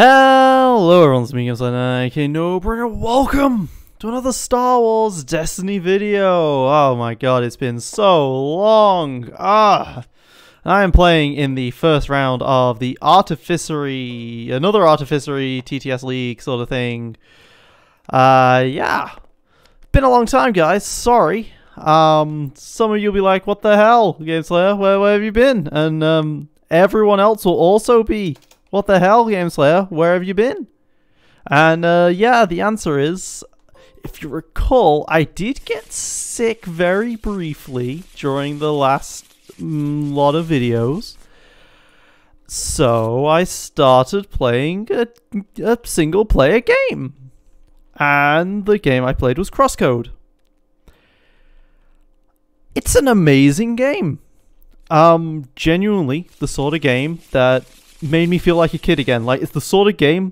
Hello everyone, it's me, Gameslayers, aka No-Brainer. Welcome to another Star Wars Destiny video. Oh my god, it's been so long. I am playing in the first round of the another Artificery TTS League sort of thing. Yeah. Been a long time, guys. Sorry. Some of you'll be like, what the hell, Gameslayer? Where have you been? And everyone else will also be, what the hell, Gameslayer? Where have you been? And yeah, the answer is, if you recall, I did get sick very briefly during the last lot of videos. So I started playing a single player game. And the game I played was Crosscode. It's an amazing game. Genuinely the sort of game that made me feel like a kid again. Like, it's the sort of game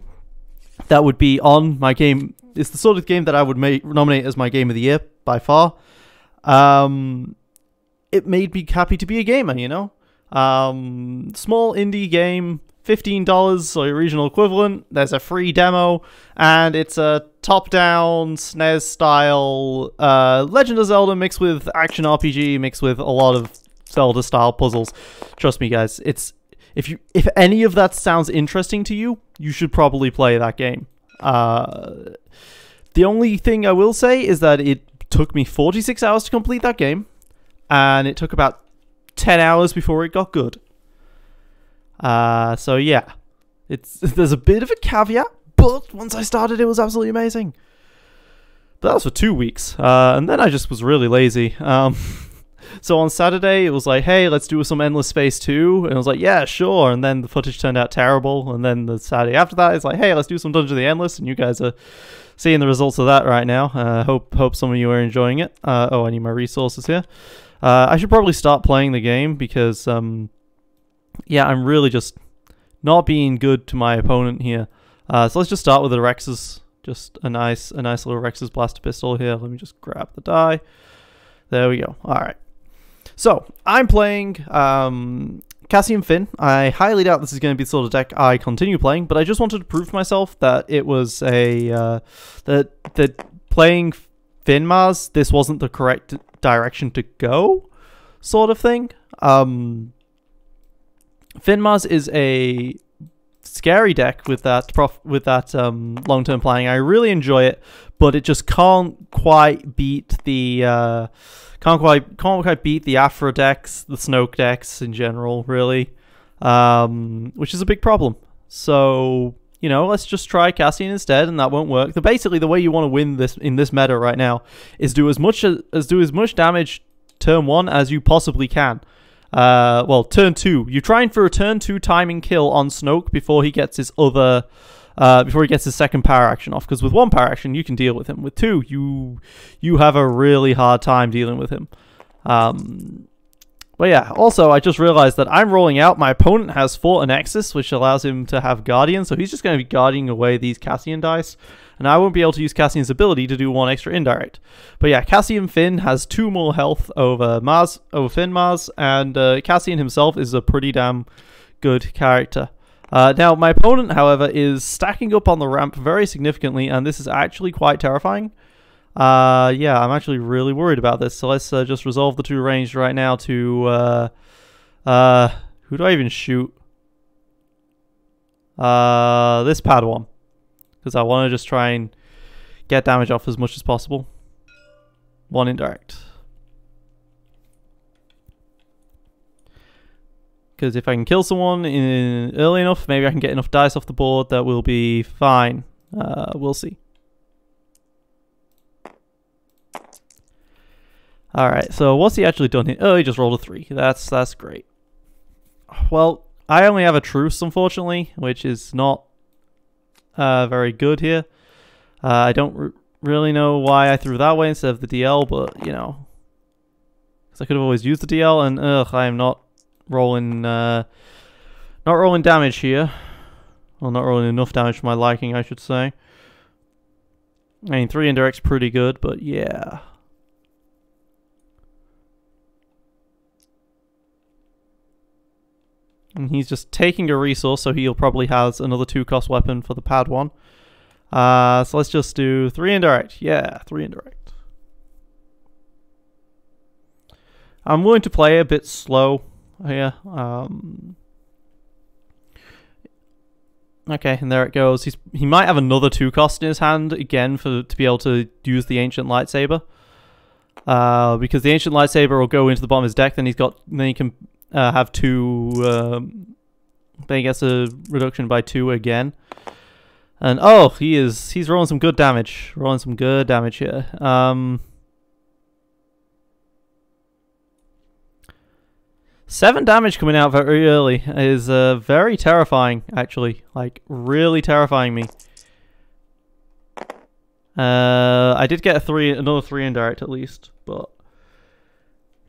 that would be on my game. It's the sort of game that I would nominate as my game of the year by far. It made me happy to be a gamer, you know. Small indie game, $15 or regional equivalent. There's a free demo, and it's a top-down SNES style Legend of Zelda mixed with action RPG mixed with a lot of Zelda style puzzles. Trust me, guys, it's if any of that sounds interesting to you, you should probably play that game. The only thing I will say is that it took me 46 hours to complete that game, and it took about 10 hours before it got good. So yeah, there's a bit of a caveat, but once I started, it was absolutely amazing. But that was for 2 weeks, and then I just was really lazy. So on Saturday, it was like, hey, let's do some Endless Space 2, and I was like, yeah, sure, and then the footage turned out terrible, and then the Saturday after that, it's like, hey, let's do some Dungeon of the Endless, and you guys are seeing the results of that right now. Hope some of you are enjoying it. Oh, I need my resources here. I should probably start playing the game, because, yeah, I'm really just not being good to my opponent here. So let's just start with the Rex's, just a nice little Rex's blaster pistol here. Let me just grab the die. There we go. Alright. So, I'm playing Cassian Finn. I highly doubt this is going to be the sort of deck I continue playing, but I just wanted to prove to myself that it was a that playing Finn Mars, this wasn't the correct direction to go, sort of thing. Finn Mars is a scary deck with that long-term planning. I really enjoy it, but it just can't quite beat the can't quite beat the Afra decks, the Snoke decks in general, really, which is a big problem. So, you know, let's just try Cassian instead, and that won't work. So basically, the way you want to win this in this meta right now is do as much damage turn 1 as you possibly can. Well, turn 2. You're trying for a turn 2 timing kill on Snoke before he gets his second power action off. Because with 1 power action, you can deal with him. With 2, you have a really hard time dealing with him. But yeah, also, I just realized that I'm rolling out. My opponent has 4 Nexus, which allows him to have Guardian. So he's just going to be guarding away these Cassian dice. And I won't be able to use Cassian's ability to do 1 extra indirect. But yeah, Cassian Finn has 2 more health over Finn Mars, and Cassian himself is a pretty damn good character. Now, my opponent, however, is stacking up on the ramp very significantly, and this is actually quite terrifying. Yeah, I'm actually really worried about this. So let's just resolve the 2 ranged right now to who do I even shoot? This Padawan. Because I want to just try and get damage off as much as possible. 1 indirect. Because if I can kill someone early enough, maybe I can get enough dice off the board that will be fine. We'll see. Alright, so what's he actually done here? Oh, he just rolled a 3. That's great. Well, I only have a truce, unfortunately, which is not very good here. I don't really know why I threw that way instead of the DL, but, you know. Because I could have always used the DL, and I am not rolling damage here. Well, not rolling enough damage for my liking, I should say. I mean, 3 indirect's pretty good, but yeah. And he's just taking a resource, so he'll probably has another 2-cost weapon for the pad one. So let's just do 3 indirect. Yeah, 3 indirect. I'm willing to play a bit slow here. Okay, and there it goes. He might have another 2-cost in his hand again to be able to use the ancient lightsaber. Because the ancient lightsaber will go into the bottom of his deck. Then he can have 2. Then he gets a reduction by 2 again. And oh, he's rolling some good damage. Rolling some good damage here. 7 damage coming out very early is very terrifying, actually. Like, really terrifying me. I did get another 3 indirect at least, but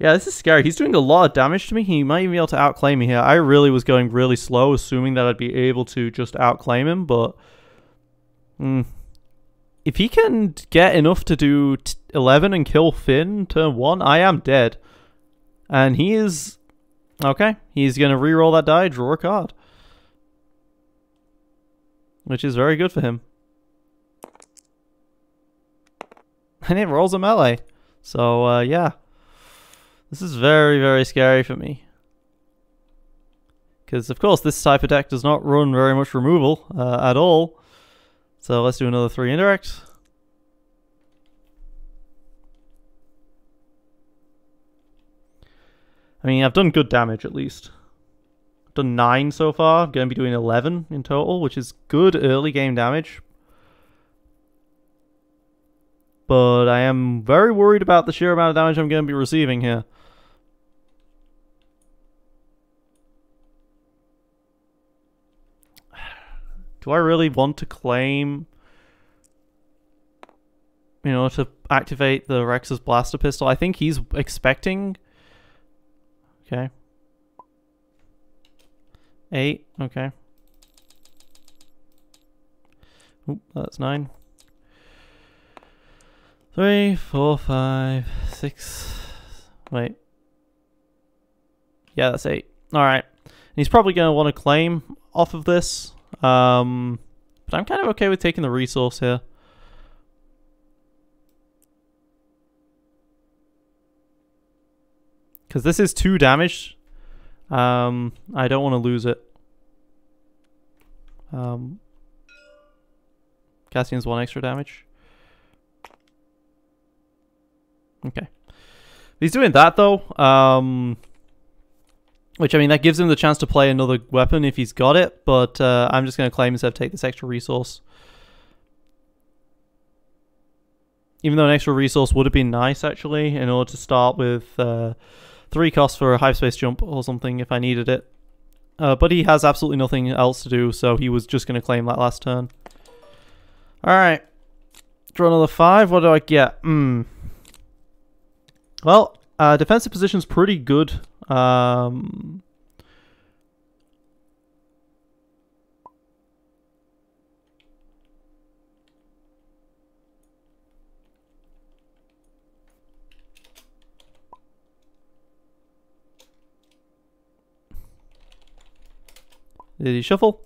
yeah, this is scary. He's doing a lot of damage to me. He might even be able to outclaim me here. I really was going really slow, assuming that I'd be able to just outclaim him, but if he can get enough to do 11 and kill Finn turn 1, I am dead. And he is... Okay, he's going to reroll that die, draw a card. Which is very good for him. And it rolls a melee. So, yeah. This is very, very scary for me. Because, of course, this type of deck does not run very much removal at all. So, let's do another 3 indirect. I mean, I've done good damage at least. I've done 9 so far. I'm going to be doing 11 in total, which is good early game damage. But I am very worried about the sheer amount of damage I'm going to be receiving here. Do I really want to claim, you know, to activate the Rex's blaster pistol? I think he's expecting... Okay. 8, okay. Oop, that's 9. 3, 4, 5, 6. Wait. Yeah, that's 8. Alright. He's probably going to want to claim off of this. But I'm kind of okay with taking the resource here. Because this is 2 damage. I don't want to lose it. Cassian's 1 extra damage. Okay. He's doing that though. Which, I mean, that gives him the chance to play another weapon if he's got it. But I'm just going to claim instead of take this extra resource. Even though an extra resource would have been nice, actually, in order to start with... 3 costs for a hyperspace jump or something if I needed it. But he has absolutely nothing else to do, so he was just going to claim that last turn. Alright. Draw another 5. What do I get? Well, defensive position's pretty good. Did he shuffle?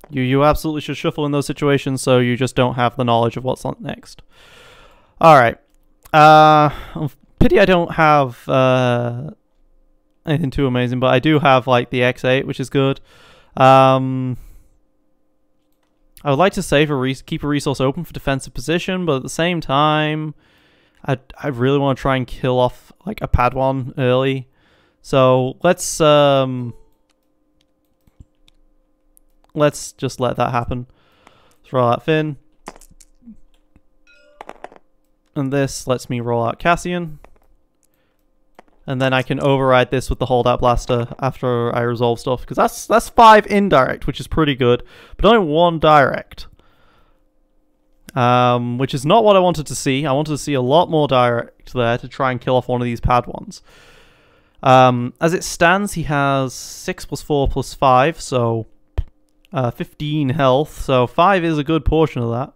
You absolutely should shuffle in those situations so you just don't have the knowledge of what's on next. Alright. Pity I don't have... anything too amazing, but I do have like the X8, which is good. I would like to save keep a resource open for defensive position, but at the same time, I really want to try and kill off like a Padawan early. So let's just let that happen. Let's roll out Finn, and this lets me roll out Cassian. And then I can override this with the holdout blaster after I resolve stuff. Because that's 5 indirect, which is pretty good. But only 1 direct. which is not what I wanted to see. I wanted to see a lot more direct there to try and kill off one of these pad ones. As it stands, he has 6 plus 4 plus 5, so 15 health. So 5 is a good portion of that.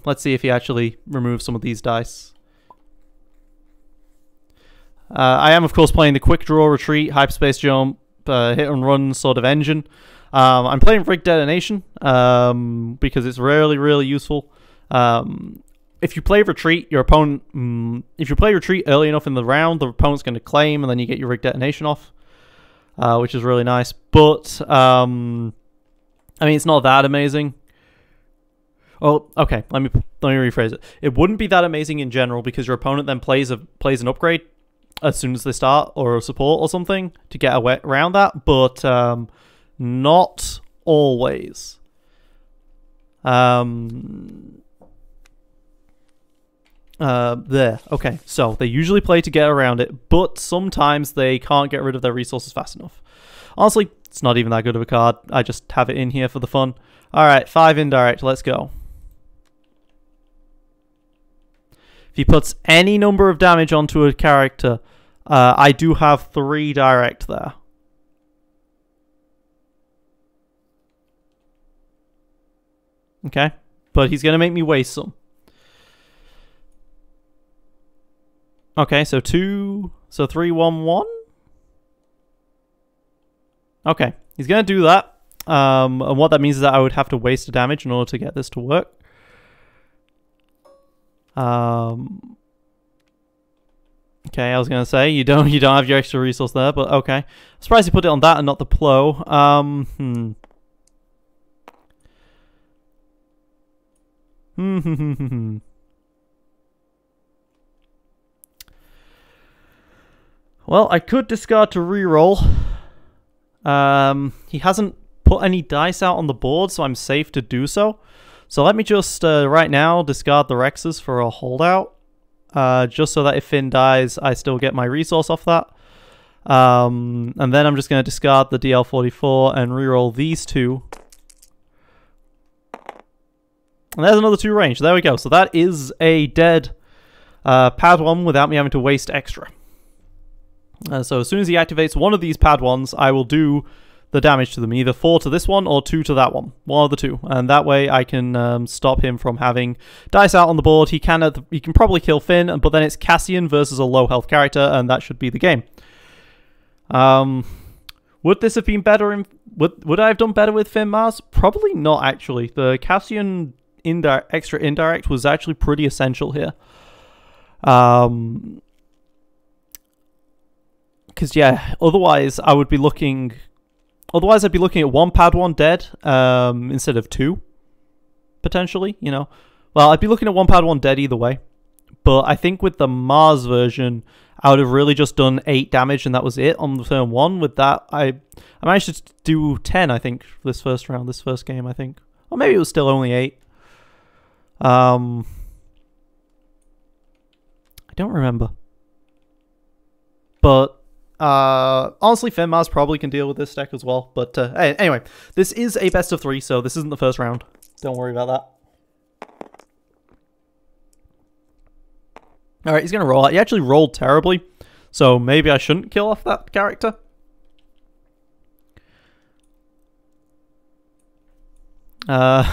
Let's see if he actually removes some of these dice. I am, of course, playing the quick draw retreat, hyperspace jump, hit and run sort of engine. I'm playing rig detonation because it's really, really useful. If you play retreat, your opponent, if you play retreat early enough in the round, the opponent's going to claim, and then you get your rig detonation off, which is really nice. But I mean, it's not that amazing. Oh, okay. Let me rephrase it. It wouldn't be that amazing in general because your opponent then plays an upgrade as soon as they start, or a support or something to get around that, but not always. There. Okay, so they usually play to get around it, but sometimes they can't get rid of their resources fast enough. Honestly, it's not even that good of a card. I just have it in here for the fun. Alright, 5 indirect. Let's go. If he puts any number of damage onto a character, I do have 3 direct there. Okay, but he's going to make me waste some. Okay, so 3, 1, 1? Okay, he's going to do that. And what that means is that I would have to waste a damage in order to get this to work. Okay, I was gonna say you don't have your extra resource there, but okay. I'm surprised you put it on that and not the plow. Well, I could discard to reroll. He hasn't put any dice out on the board, so I'm safe to do so. So let me just, right now, discard the Rexes for a holdout. Just so that if Finn dies, I still get my resource off that. And then I'm just going to discard the DL44 and reroll these 2. And there's another 2 range. There we go. So that is a dead pad 1 without me having to waste extra. So as soon as he activates one of these pad 1s, I will do the damage to them, either 4 to this one or 2 to that one. One of the 2. And that way I can stop him from having dice out on the board. He can probably kill Finn, but then it's Cassian versus a low health character, and that should be the game. Would this have been better? Would I have done better with Finn Mars? Probably not, actually. The Cassian extra indirect was actually pretty essential here. Because, yeah, otherwise I'd be looking at 1 pad 1 dead instead of 2, potentially, you know. Well, I'd be looking at 1 pad 1 dead either way. But I think with the Mars version, I would have really just done 8 damage and that was it on the turn 1. With that, I managed to do 10, I think, this first round, this first game, I think. Or maybe it was still only 8. I don't remember. But honestly, Finn Mars probably can deal with this deck as well. But anyway, this is a best of 3, so this isn't the first round. Don't worry about that. Alright, he's going to roll out. He actually rolled terribly, so maybe I shouldn't kill off that character. Yeah,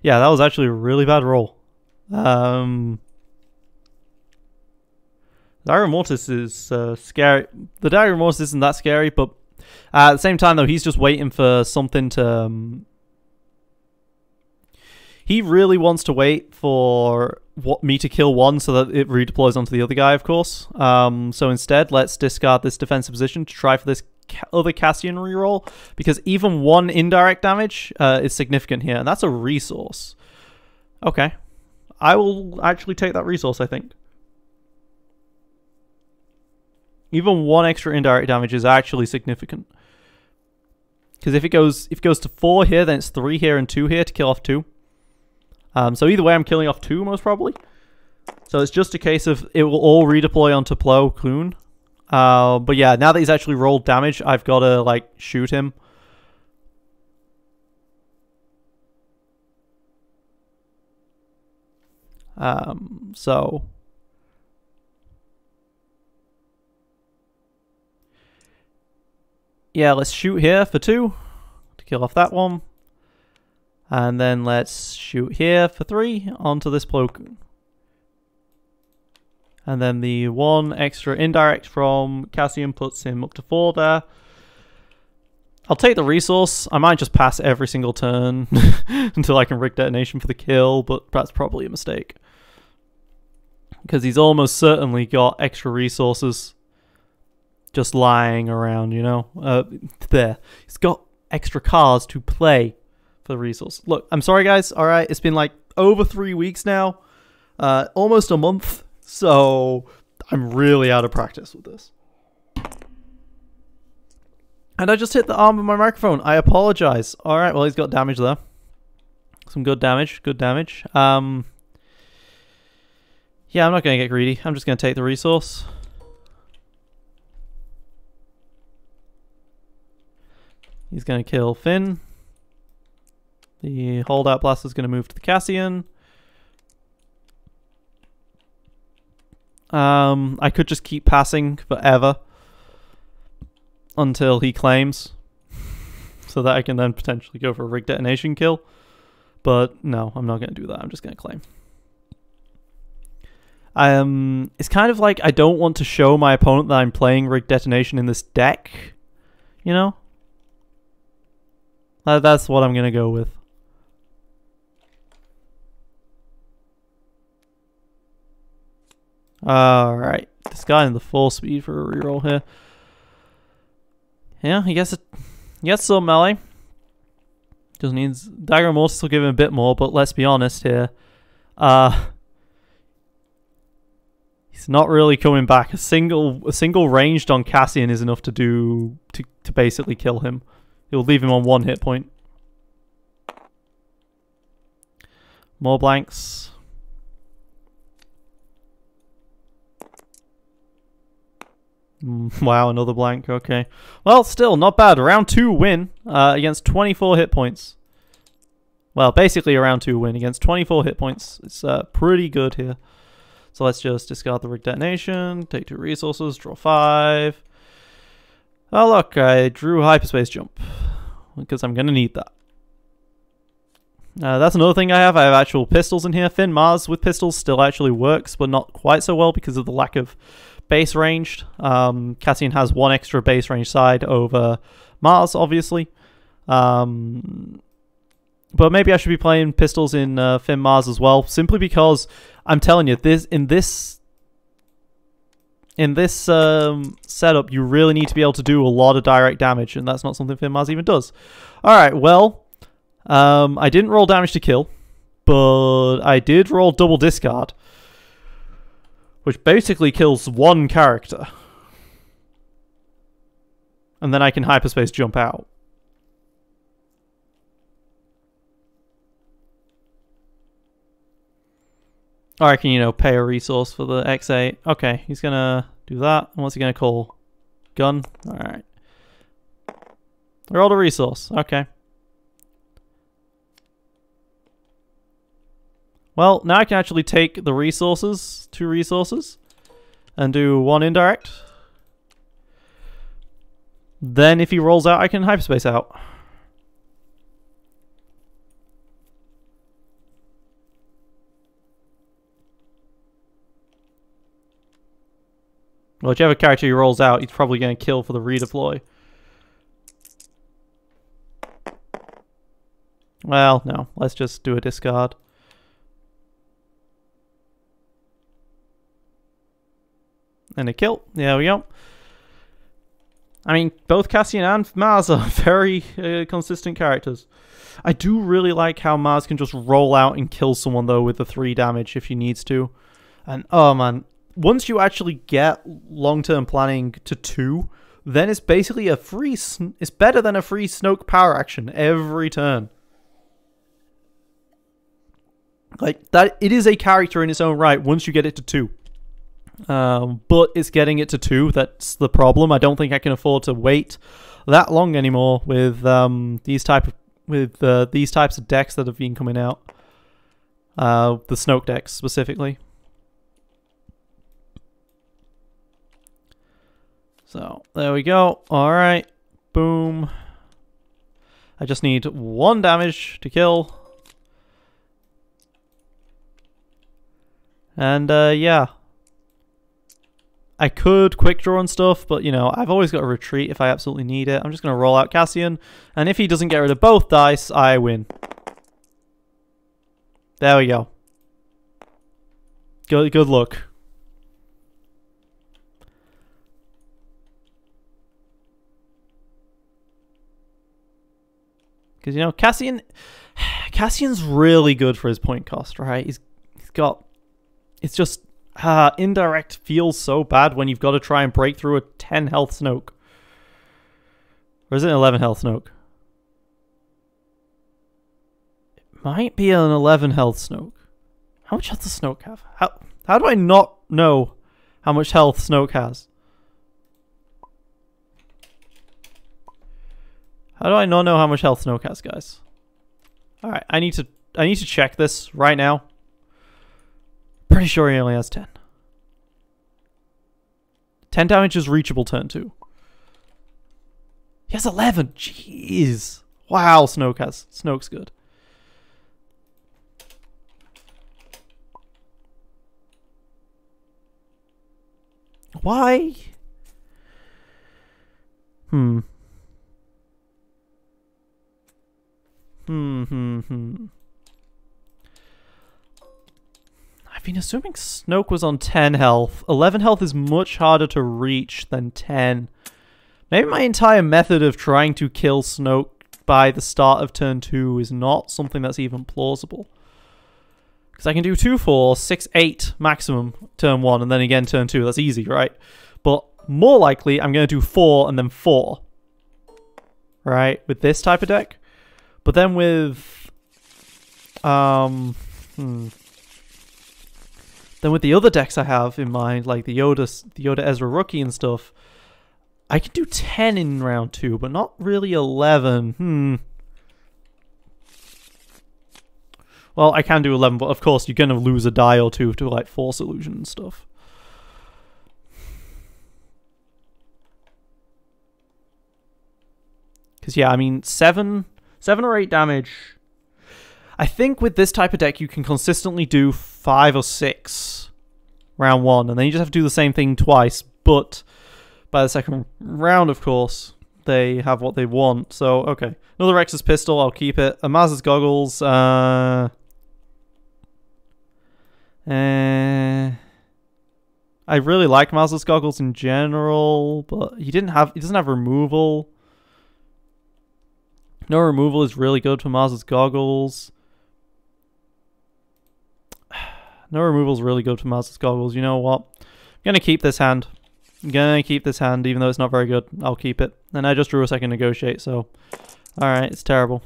that was actually a really bad roll. Dire Mortis is scary. The Dire Mortis isn't that scary, but at the same time, though, he's just waiting for something to... He really wants to wait for me to kill one so that it redeploys onto the other guy, of course. So instead, let's discard this defensive position to try for this other Cassian reroll, because even 1 indirect damage is significant here, and that's a resource. Okay. I will actually take that resource, I think. Even 1 extra indirect damage is actually significant. Because if it goes to 4 here, then it's 3 here and 2 here to kill off 2. So either way, I'm killing off 2 most probably. So it's just a case of it will all redeploy onto Plo Koon. But yeah, now that he's actually rolled damage, I've got to like shoot him. So yeah, let's shoot here for 2 to kill off that one. And then let's shoot here for 3 onto this bloke. And then the 1 extra indirect from Cassian puts him up to 4 there. I'll take the resource. I might just pass every single turn until I can rig detonation for the kill, but that's probably a mistake. Because he's almost certainly got extra resources just lying around, you know? There. He's got extra cars to play for the resource. Look, I'm sorry guys, alright? It's been like over 3 weeks now. Almost a month. So I'm really out of practice with this. And I just hit the arm of my microphone. I apologize. Alright, well he's got damage there. Some good damage. Good damage. Yeah, I'm not going to get greedy. I'm just going to take the resource. He's going to kill Finn. The holdout blaster is going to move to the Cassian. I could just keep passing forever until he claims, so that I can then potentially go for a rig detonation kill. But no, I'm not going to do that. I'm just going to claim. It's kind of like I don't want to show my opponent that I'm playing rig detonation in this deck, you know? That's what I'm going to go with. Alright, discarding the full speed for a reroll here. Yeah, he gets some melee. Just needs Dagger Mortis will give him a bit more, but let's be honest here. He's not really coming back. A single ranged on Cassian is enough to basically kill him. It'll leave him on 1 hit point. More blanks. Wow, another blank. Okay. Well, still, not bad. Round 2 win against 24 hit points. Well, basically a round 2 win against 24 hit points. It's pretty good here. So let's just discard the rig detonation, take 2 resources, draw 5. Oh, look, I drew hyperspace jump because I'm going to need that. That's another thing I have. I have actual pistols in here. Finn Mars with pistols still actually works, but not quite so well because of the lack of base ranged. Cassian has 1 extra base range side over Mars, obviously. But maybe I should be playing pistols in Finn Mars as well, simply because I'm telling you, in this setup, you really need to be able to do a lot of direct damage, and that's not something Finn Mars even does. Alright, well, I didn't roll damage to kill, but I did roll double discard, which basically kills 1 character. And then I can hyperspace jump out. Or I can, you know, pay a resource for the X8. Okay, he's gonna do that. And what's he gonna call? Gun? Alright. Rolled a resource. Okay. Well, now I can actually take the resources, 2 resources, and do 1 indirect. Then if he rolls out, I can hyperspace out. Well, whichever character he rolls out, he's probably going to kill for the redeploy. Well, no. Let's just do a discard. And a kill. There we go. I mean, both Cassian and Mars are very consistent characters. I do really like how Mars can just roll out and kill someone, though, with the 3 damage if he needs to. And, oh man, once you actually get long-term planning to 2, then it's basically a free... It's better than a free Snoke power action every turn. Like, that, it is a character in its own right once you get it to 2. But it's getting it to 2 that's the problem. I don't think I can afford to wait that long anymore with these types of decks that have been coming out. The Snoke decks specifically. So, there we go. Alright. Boom. I just need 1 damage to kill. And, yeah. I could quick draw and stuff, but, you know, I've always got a retreat if I absolutely need it. I'm just going to roll out Cassian, and if he doesn't get rid of both dice, I win. There we go. Good luck. Because, you know, Cassian's really good for his point cost, right? He's got... It's just... indirect feels so bad when you've got to try and break through a 10 health Snoke. Or is it an 11 health Snoke? It might be an 11 health Snoke. How much health does Snoke have? How do I not know how much health Snoke has? How do I not know how much health Snoke has, guys? Alright, I need to check this right now. Pretty sure he only has 10. 10 damage is reachable turn 2. He has 11. Jeez. Wow, Snoke's good. Why? I've been assuming Snoke was on 10 health. 11 health is much harder to reach than 10. Maybe my entire method of trying to kill Snoke by the start of turn 2 is not something that's even plausible. Because I can do 2, 4, 6, 8 maximum turn 1 and then again turn 2. That's easy, right? But more likely, I'm going to do 4 and then 4. Right? With this type of deck. But then with... Then with the other decks I have in mind, like the Yoda Ezra Rookie and stuff, I can do 10 in round 2, but not really 11. Well, I can do 11, but of course you're going to lose a die or 2 to like Force Illusion and stuff. Because yeah, I mean, 7 or 8 damage... I think with this type of deck, you can consistently do 5 or 6 round 1, and then you just have to do the same thing twice, but by the second round, of course, they have what they want. So, okay. Another Rex's Pistol, I'll keep it. A Maz's Goggles, I really like Maz's Goggles in general, but he doesn't have removal. No removal is really good for Maz's Goggles. No removal is really good for Maz's Goggles. You know what? I'm going to keep this hand. Even though it's not very good. I'll keep it. And I just drew a second Negotiate, so... Alright, it's terrible.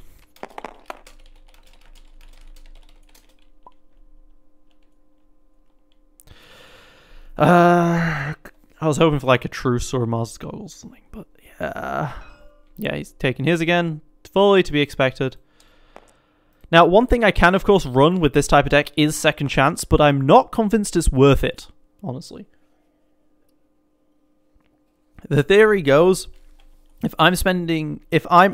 I was hoping for like a Truce or a Maz's Goggles or something, but yeah. Yeah, he's taking his again. Fully to be expected. Now, one thing I can, of course, run with this type of deck is Second Chance, but I'm not convinced it's worth it, honestly. The theory goes, if I'm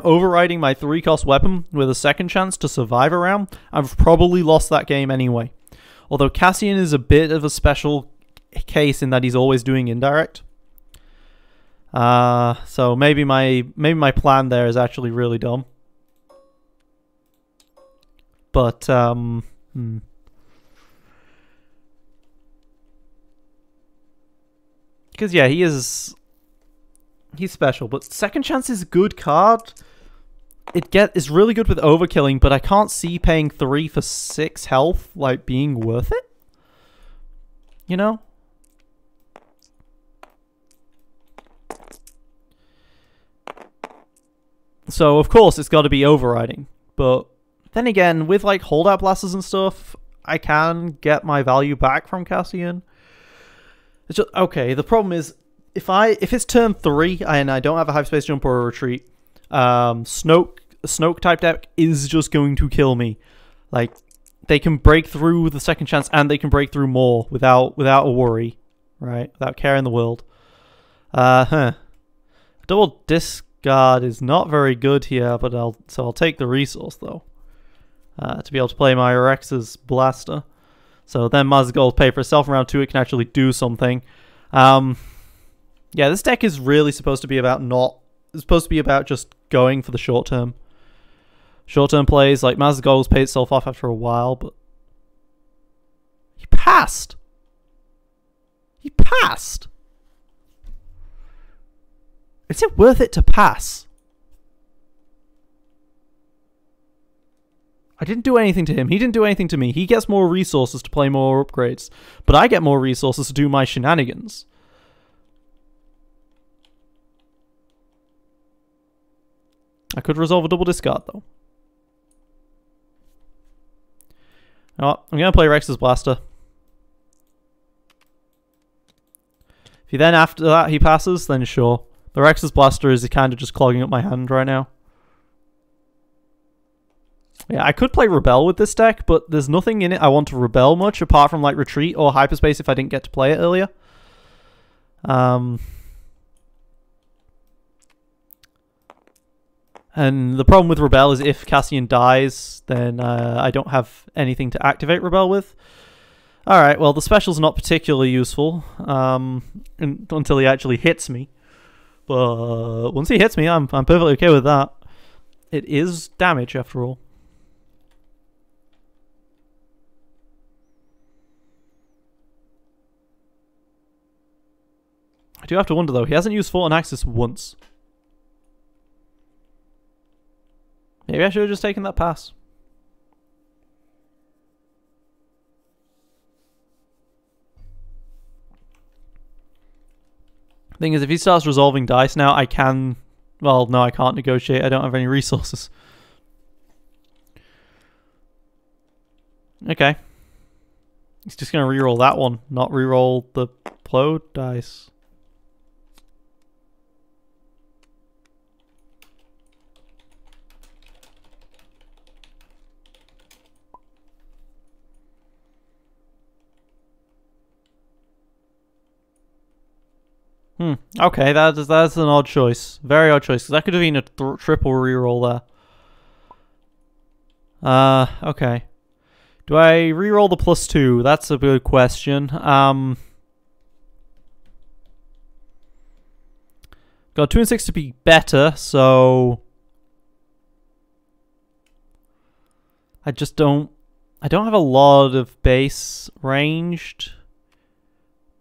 overriding my 3-cost weapon with a Second Chance to survive a round, I've probably lost that game anyway. Although Cassian is a bit of a special case in that he's always doing indirect. So maybe my plan there is actually really dumb. But, because, yeah, he's special, but Second Chance is a good card. It's really good with overkilling, but I can't see paying 3 for 6 health, like, being worth it. You know? So, of course, it's got to be overriding, but... Then again, with like holdout blasters and stuff, I can get my value back from Cassian. It's just, okay, the problem is, if it's turn 3 and I don't have a hyperspace jump or a retreat, Snoke type deck is just going to kill me. Like, they can break through the second chance, and they can break through more without a worry, right? Without caring the world. Double discard is not very good here, but I'll take the resource though. To be able to play my Rex's Blaster. So then Mazagol pay for itself in round 2, it can actually do something. Yeah, this deck is really supposed to be about it's supposed to be about just going for the short term. Short term plays, like Mazagol's paid itself off after a while, but he passed. He passed. Is it worth it to pass? I didn't do anything to him. He didn't do anything to me. He gets more resources to play more upgrades, but I get more resources to do my shenanigans. I could resolve a double discard, though. You know what? I'm going to play Rex's Blaster. If he then, after that, he passes, then sure. The Rex's Blaster is kind of just clogging up my hand right now. Yeah, I could play Rebel with this deck, but there's nothing in it I want to Rebel much, apart from like Retreat or Hyperspace if I didn't get to play it earlier. And the problem with Rebel is if Cassian dies, then I don't have anything to activate Rebel with. Alright, well, the special's not particularly useful until he actually hits me. But once he hits me, I'm perfectly okay with that. It is damage, after all. I do have to wonder, though. He hasn't used Fortin Axis once. Maybe I should have just taken that pass. Thing is, if he starts resolving dice now, I can... Well, no, I can't negotiate. I don't have any resources. Okay. He's just going to reroll that one, not reroll the Plode dice. Okay, that's an odd choice. Very odd choice, because that could have been a triple reroll there. Okay. Do I reroll the +2? That's a good question. Got 2 and 6 to be better, so... I don't have a lot of base ranged.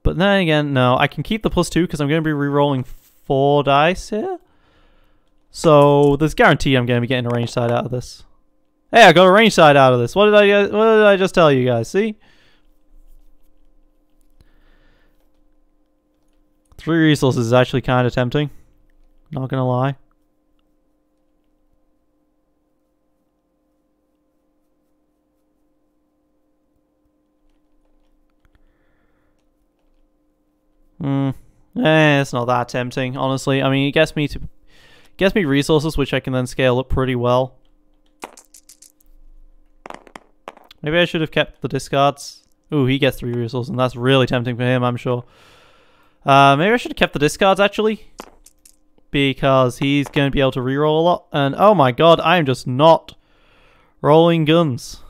But then again, no, I can keep the +2 because I'm going to be re-rolling 4 dice here. So there's guarantee I'm going to be getting a range side out of this. Hey, I got a range side out of this. What did I just tell you guys? See? 3 resources is actually kind of tempting. Not going to lie. It's not that tempting, honestly. I mean, it gets me resources, which I can then scale up pretty well. Maybe I should have kept the discards. Ooh, he gets 3 resources, and that's really tempting for him, I'm sure. Maybe I should have kept the discards, actually. Because he's going to be able to reroll a lot. And, oh my god, I am just not rolling guns.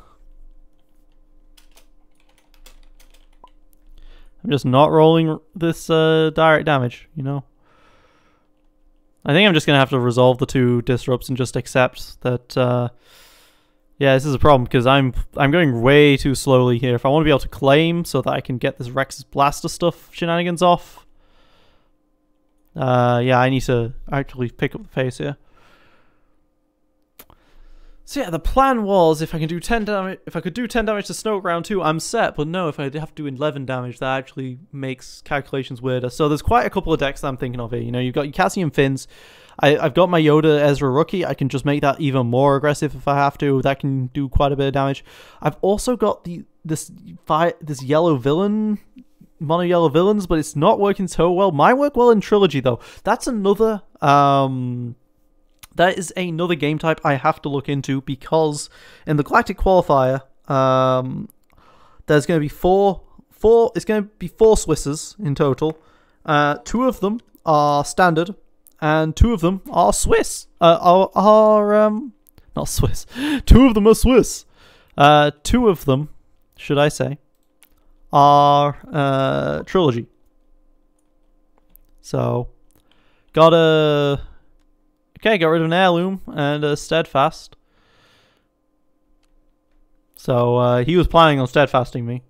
I'm just not rolling this direct damage, you know? I think I'm just going to have to resolve the 2 disrupts and just accept that, yeah, this is a problem because I'm going way too slowly here. If I want to be able to claim so that I can get this Rex's Blaster stuff shenanigans off, yeah, I need to actually pick up the pace here. So yeah, the plan was if I can do 10 damage, if I could do 10 damage to Snoke round 2, I'm set. But no, if I have to do 11 damage, that actually makes calculations weirder. So there's quite a couple of decks that I'm thinking of here. You know, you've got your Cassian Finns. I've got my Yoda Ezra Rookie. I can just make that even more aggressive if I have to. That can do quite a bit of damage. I've also got this yellow villain, mono yellow villains, but it's not working so well. Mine work well in Trilogy though. That's another that is another game type I have to look into because in the Galactic Qualifier, There's going to be four. It's going to be 4 Swisses in total. 2 of them are standard, and 2 of them are Swiss. Not Swiss. 2 of them are Swiss. 2 of them, should I say, are trilogy. So, got rid of an heirloom and a steadfast. So he was planning on steadfasting me.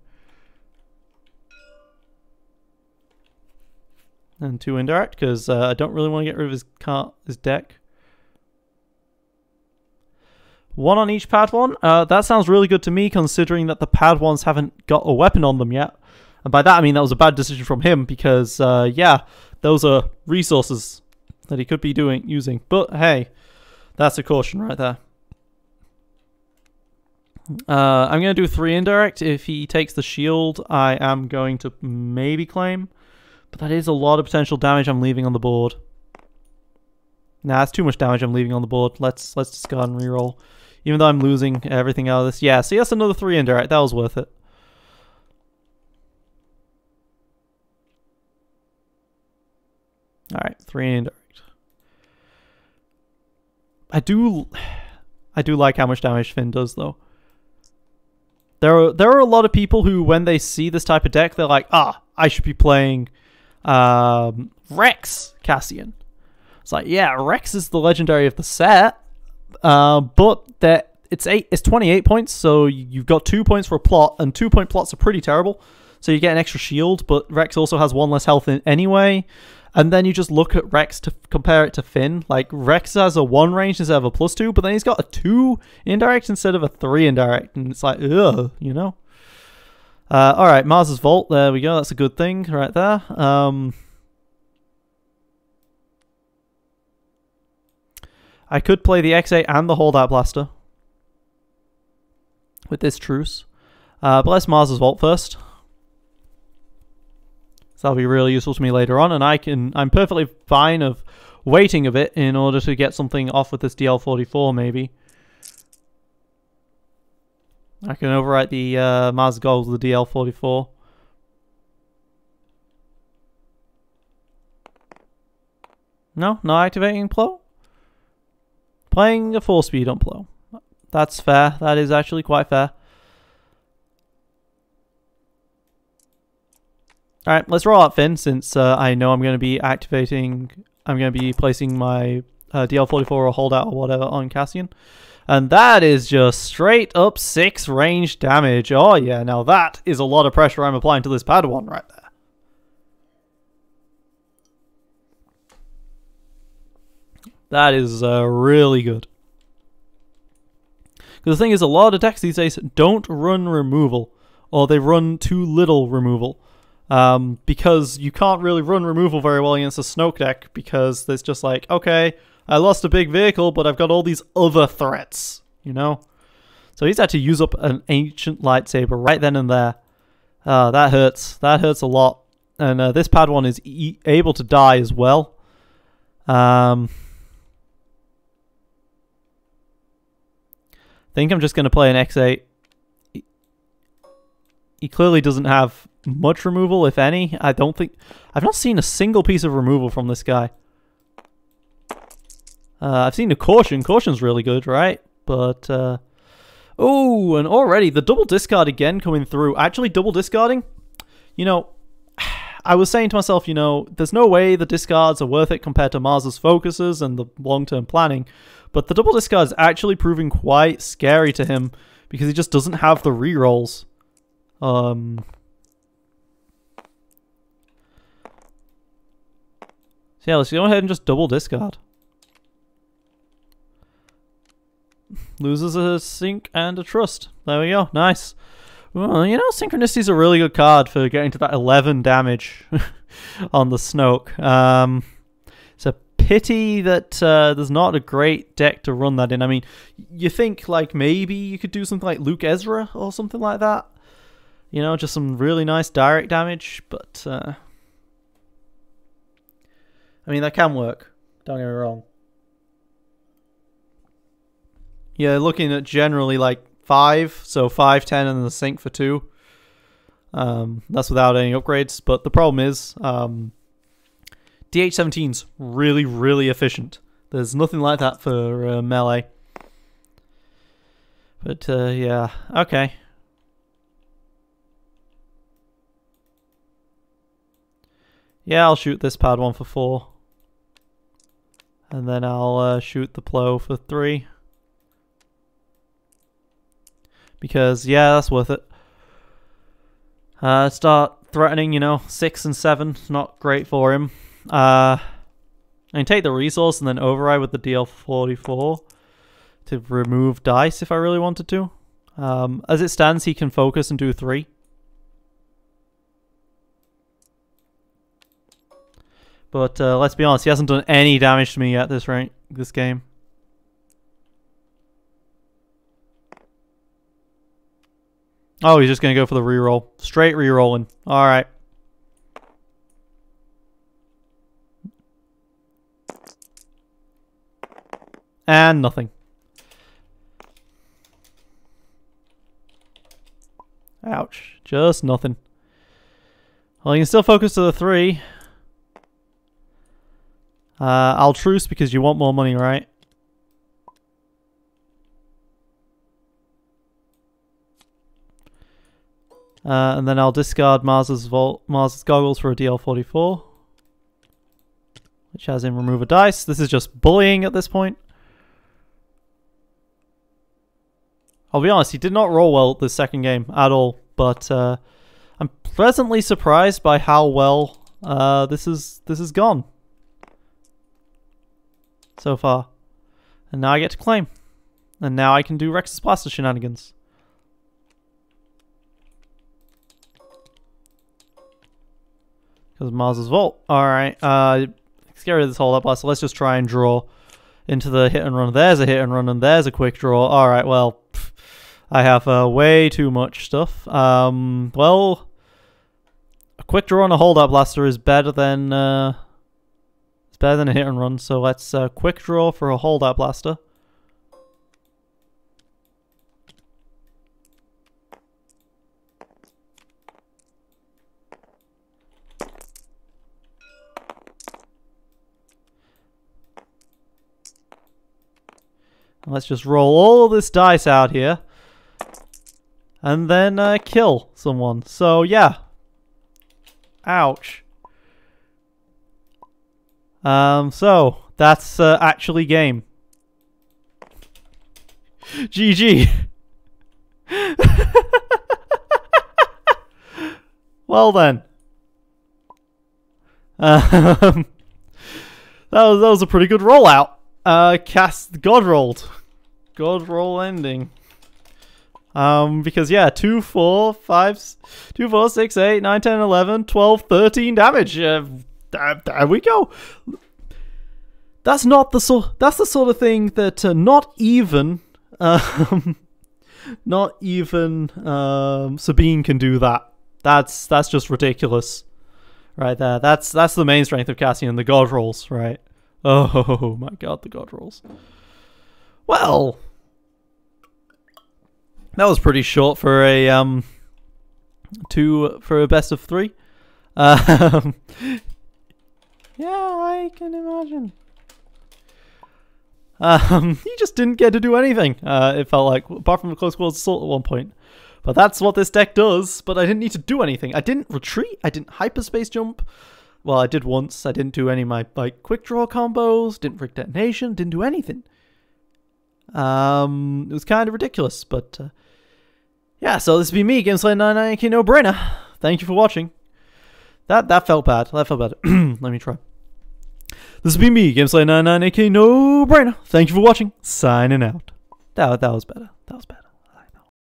And 2 indirect, because I don't really want to get rid of his deck. 1 on each pad 1. That sounds really good to me, considering that the pad 1s haven't got a weapon on them yet. And by that I mean that was a bad decision from him, because yeah, those are resources that he could be using. But hey, that's a caution right there. I'm going to do 3 indirect. If he takes the shield, I am going to maybe claim. But that is a lot of potential damage I'm leaving on the board. Nah, that's too much damage I'm leaving on the board. Let's discard and reroll. Even though I'm losing everything out of this. Yeah, so that's another 3 indirect. That was worth it. Alright, 3 indirect. I do like how much damage Finn does, though. There are a lot of people who, when they see this type of deck, they're like, I should be playing Rex Cassian. It's like, yeah, Rex is the legendary of the set, but it's 28 points, so you've got 2 points for a plot, and 2-point plots are pretty terrible. So you get an extra shield, but Rex also has 1 less health anyway. And then you just look at Rex to compare it to Finn. Like, Rex has a 1 range instead of a +2, but then he's got a 2 indirect instead of a 3 indirect. And it's like, ugh, you know? Alright, Mars's Vault. There we go. That's a good thing right there. I could play the X8 and the Holdout Blaster with this truce. But let's Mars's Vault first. So that'll be really useful to me later on, and I'm perfectly fine of waiting a bit in order to get something off with this DL44 maybe. I can overwrite the Mars Gold with the DL44. No? Not activating Plow? Playing a 4-speed on Plow. That's fair. That is actually quite fair. Alright, let's roll out Finn, since I know I'm going to be placing my DL44 or holdout or whatever on Cassian. And that is just straight up 6 range damage. Oh yeah, now that is a lot of pressure I'm applying to this Padawan right there. That is really good. Because the thing is, a lot of decks these days don't run removal, or they run too little removal. Because you can't really run removal very well against a Snoke deck, because there's just like, okay, I lost a big vehicle, but I've got all these other threats, you know? So he's had to use up an ancient lightsaber right then and there. That hurts. That hurts a lot. And this Padawan is able to die as well. I think I'm just going to play an X8. He clearly doesn't have much removal, if any. I've not seen a single piece of removal from this guy. I've seen a Caution. Caution's really good, right? But, oh, and already the double discard again coming through. Actually, double discarding, you know, I was saying to myself, you know, there's no way the discards are worth it compared to Mars's focuses and the long-term planning. But the double discard is actually proving quite scary to him, because he just doesn't have the rerolls. So yeah, let's go ahead and just double discard. Loses a sync and a trust. There we go. Nice. Well, you know, Synchronicity is a really good card for getting to that 11 damage on the Snoke. It's a pity that there's not a great deck to run that in. I mean, you think like maybe you could do something like Luke Ezra or something like that. You know, just some really nice direct damage, but I mean, that can work. Don't get me wrong. Yeah, looking at generally like 5, so 5, 10, and then the sink for 2. That's without any upgrades, but the problem is DH17's really, really efficient. There's nothing like that for melee. But yeah, okay. Yeah, I'll shoot this pad 1 for 4. And then I'll shoot the plow for 3. Because, yeah, that's worth it. Start threatening, you know, 6 and 7. Not great for him. I can take the resource and then override with the DL44 to remove dice if I really wanted to. As it stands, he can focus and do 3. But let's be honest, he hasn't done any damage to me yet this game. Oh, he's just going to go for the reroll. Straight rerolling. Alright. And nothing. Ouch. Just nothing. Well, you can still focus to the 3. I'll truce because you want more money, right? And then I'll discard Mars's goggles for a DL44, which has him remove a dice. This is just bullying at this point. I'll be honest, he did not roll well this second game at all, but I'm pleasantly surprised by how well this has gone so far. And now I get to claim. And now I can do Rex's Blaster shenanigans. Because Mars's Vault. Alright, let's get rid of this hold up blaster. Let's just try and draw into the hit and run. There's a hit and run and there's a quick draw. Alright, well, I have way too much stuff. Well, a quick draw and a hold up blaster is better than a hit and run. So let's quick draw for a hold up blaster. Let's just roll all this dice out here. And then kill someone. So, yeah. Ouch. So, that's actually game. GG. Well then. That was a pretty good rollout. Cast God rolled. God roll ending. Because yeah, 2, 4, 5, 2, 4, 6, 8, 9, 10, 11, 12, 13 damage. There we go. That's not the that's the sort of thing that not even Sabine can do that. That's just ridiculous. Right there. That's the main strength of Cassian, the God rolls, right? Oh my god, the God rolls. Well, that was pretty short for a best of 3. Yeah, I can imagine. He just didn't get to do anything. It felt like, apart from a close quarters assault at one point. But that's what this deck does. But I didn't need to do anything. I didn't retreat. I didn't hyperspace jump. Well, I did once. I didn't do any of my quick draw combos. Didn't break detonation. Didn't do anything. It was kind of ridiculous, but yeah. So this has been me, Gameslayers 99, aka No Brainer. Thank you for watching. That felt bad. That felt bad. Let me try. This has been me, Gameslayers 99, aka No Brainer. Thank you for watching. Signing out. That was better. That was better.